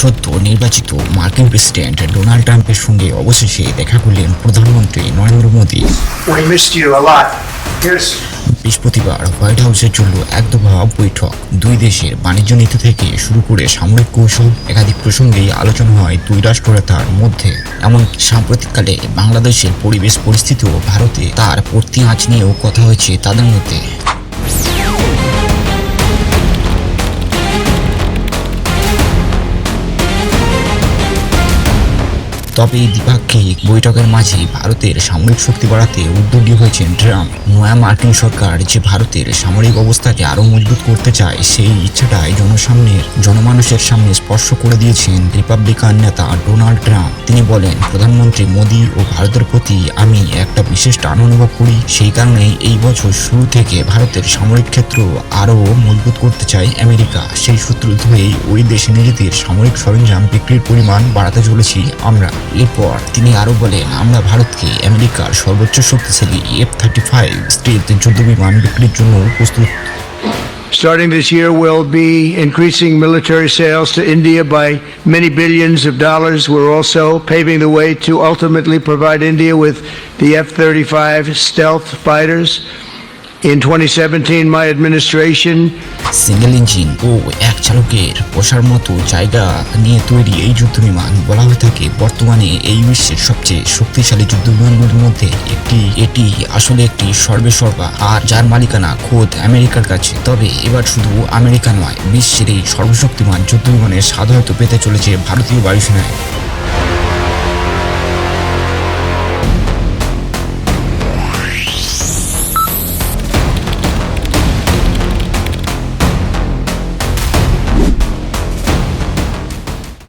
সদ্য নির্বাচিত মার্কিন প্রেসিডেন্ট ডোনাল্ড ট্রাম্পের সঙ্গে অবশেষে দেখা করলেন প্রধানমন্ত্রী নরেন্দ্র মোদী। বৃহস্পতিবার হোয়াইট হাউসে চলল এক দফা বৈঠক। দুই দেশের বাণিজ্য নীতি থেকে শুরু করে সামরিক কৌশল একাধিক প্রসঙ্গেই আলোচনা হয় দুই রাষ্ট্রনেতার মধ্যে। এমনকি সাম্প্রতিককালে বাংলাদেশের পরিবেশ পরিস্থিতি ও ভারতে তার পড়তি আঁচ নিয়েও কথা হয়েছে তাদের মধ্যে। তবে এই দ্বিপাক্ষিক বৈঠকের মাঝে ভারতের সামরিক শক্তি বাড়াতে উদ্যোগী হয়েছেন ট্রাম্প। নয়া মার্কিন সরকার যে ভারতের সামরিক অবস্থাকে আরও মজবুত করতে চায়, সেই ইচ্ছাটাই জনমানুষের সামনে স্পর্শ করে দিয়েছেন রিপাবলিকান নেতা ডোনাল্ড ট্রাম্প। তিনি বলেন, প্রধানমন্ত্রী মোদী ও ভারতের প্রতি আমি একটা বিশেষ টান অনুভব করি। সেই কারণেই এই বছর শুরু থেকে ভারতের সামরিক ক্ষেত্র আরও মজবুত করতে চায় আমেরিকা। সেই সূত্র ধরেই ওই দেশে নিজেদের সামরিক সরঞ্জাম বিক্রির পরিমাণ বাড়াতে চলেছি আমরা। এরপর তিনি আরো বলেন, আমরা ভারতকে আমেরিকার সর্বোচ্চ শক্তিশালী F-35 স্টিলথ যুদ্ধ বিমান বিক্রির জন্য প্রস্তুত। Starting this year, we'll be increasing military sales to India by many billions of dollars. We're also paving the way to ultimately provide India with the F-35 stealth fighters. In 2017, my administration single engine ও এক চালকের বসার মতো জায়গা নিয়ে তৈরি এই যুদ্ধবিমান বলা হয়ে থাকে বর্তমানে এই বিশ্বের সবচেয়ে শক্তিশালী যুদ্ধবিমানগুলির মধ্যে একটি। এটি আসলে একটি সর্বেসর্বা, আর যার মালিকানা খোদ আমেরিকার কাছে। তবে এবার শুধু আমেরিকা নয়, বিশ্বের এই সর্বশক্তিমান যুদ্ধবিমানের স্বাদ হয়তো পেতে চলেছে ভারতীয় বায়ুসেনায়।